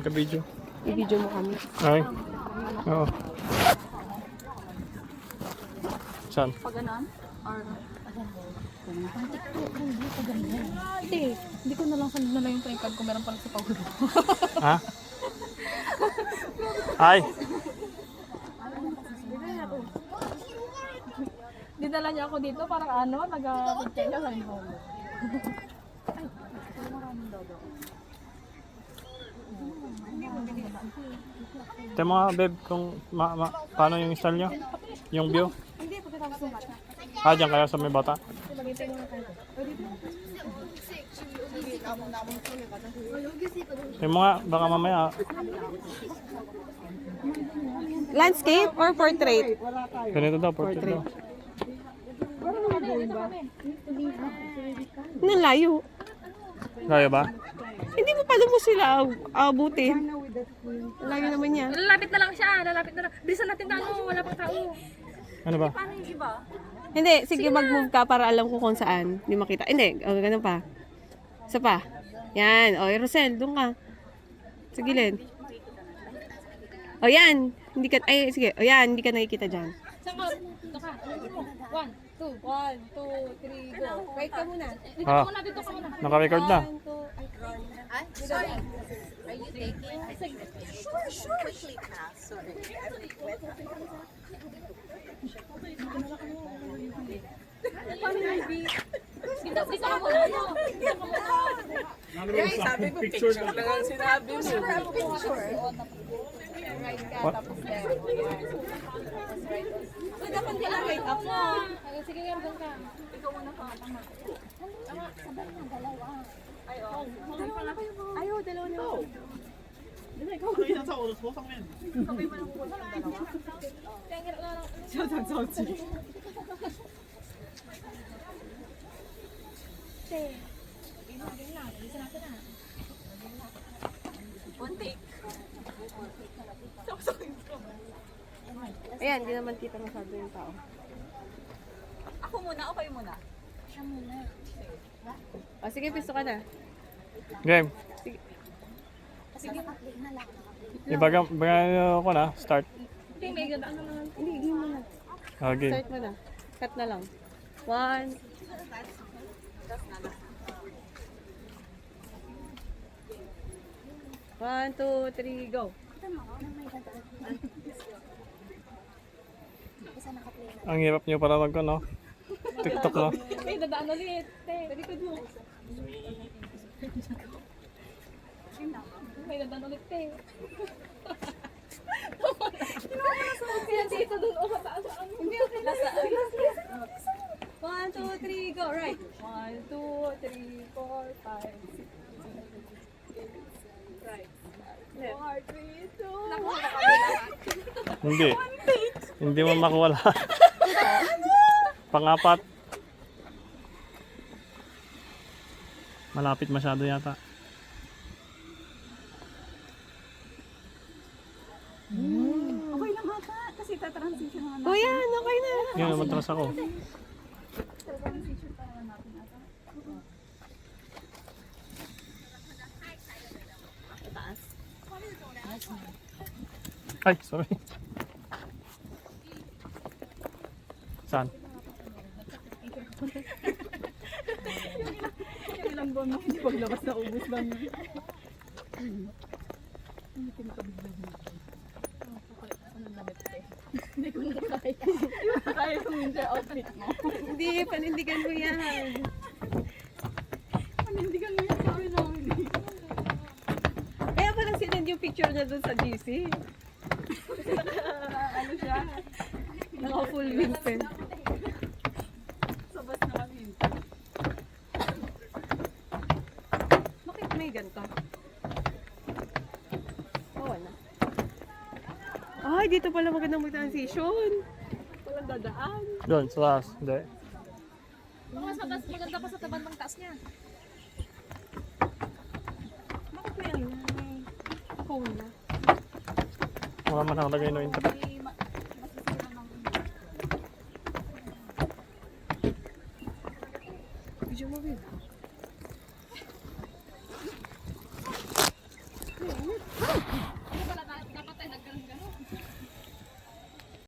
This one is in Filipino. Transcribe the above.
Ka-video. I-video mo kami. Ay. Oo. Saan? Pag ganon? Or hindi ko na lang sandal na lang yung tripod ko. Meron pala sa Paulo. Ha? Ay. Dinala niya ako dito. Parang ano, nag-picture niya sa Paulo. Ito mga babe, kung paano yung style nyo? Yung view? Hindi, pagkatapos ng bata. Ah, dyan kayo sa may bata? Maghintay muna tayo. Yung mga, baka mamaya. Landscape or portrait? Ganito daw, portrait daw. Layo. Kaya ba? Hindi mo pa mo sila abutin. Layo naman yan. Lalapit na lang siya, lalapit na lang. Bilisan natin na ano, wala pang tao. Ano ba? Paano yung iba? Hindi, sige mag-move ka para alam ko kung saan. Hindi makita. Hindi, ganun pa. Isa pa. Yan. O, Rosel, doon ka. Sa gilid. O, yan. Hindi ka, ay, sige. O, yan. Hindi ka nakikita dyan. Saan ka? Dito ka. 1, 2, 3, go. Wait ka muna. Dito Ah. ka muna, dito ka muna. Naka-record na. Sorry. Are you taking? Sure. Quickly pass. Sorry. Dito ka muna. Guys, sabi ko picture lang ang sinabi mo. Picture. So, dapat nila wait up mo. Sige, doon ka. Ayaw, dalawa na. Ayan, hindi naman kita masyado yung tao. Ako muna, okay muna. O, sige, pisto ka na. Game. Sige. Ibaga ko na. Start. Hindi, may ganda. Ano naman? Hindi, game mo na. Okay. Start mo na. Cut na lang. 1. One, two, three, go. Ang hirap nyo para mag ano. TikTok no. May dadaan ulit. Talikod mo. May dadaan ulit, te. Kaya dito doon o sa taas. Hindi, okay na. 1, 2, 3, go. Right. 1, 2, 3, 4, 5, 6, 7, 8. Right. 4, 3, 2. Hindi. Hindi mo makuha lahat. Pang-apat. Malapit masyado yata. Okay lang hata. Kasi tatransition naman. Oh, yan. Okay na. Yun, matras ako. Tatransition pa naman natin ata. Ay, sorry. Saan? Yung ilang buwan mo, hindi paglabas na ubus lang yun. Hindi ko na kaya. Kaya yung winter outfit mo. Hindi, panindigan mo yan. Panindigan mo yung sabi namin. Kaya parang sinend yung picture niya dun sa GC. Kasi ano siya, naka full winter. Sabas na kami. Bakit may ganito? Oh, wala. Ay, dito pala magandang mag-transition. Walang dadaan. Doon, sa taas. Hindi. Mas maganda pa sa taban ng taas niya. Bakit may ano? May phone na. Wala man nakalagay no internet. Video mo, babe.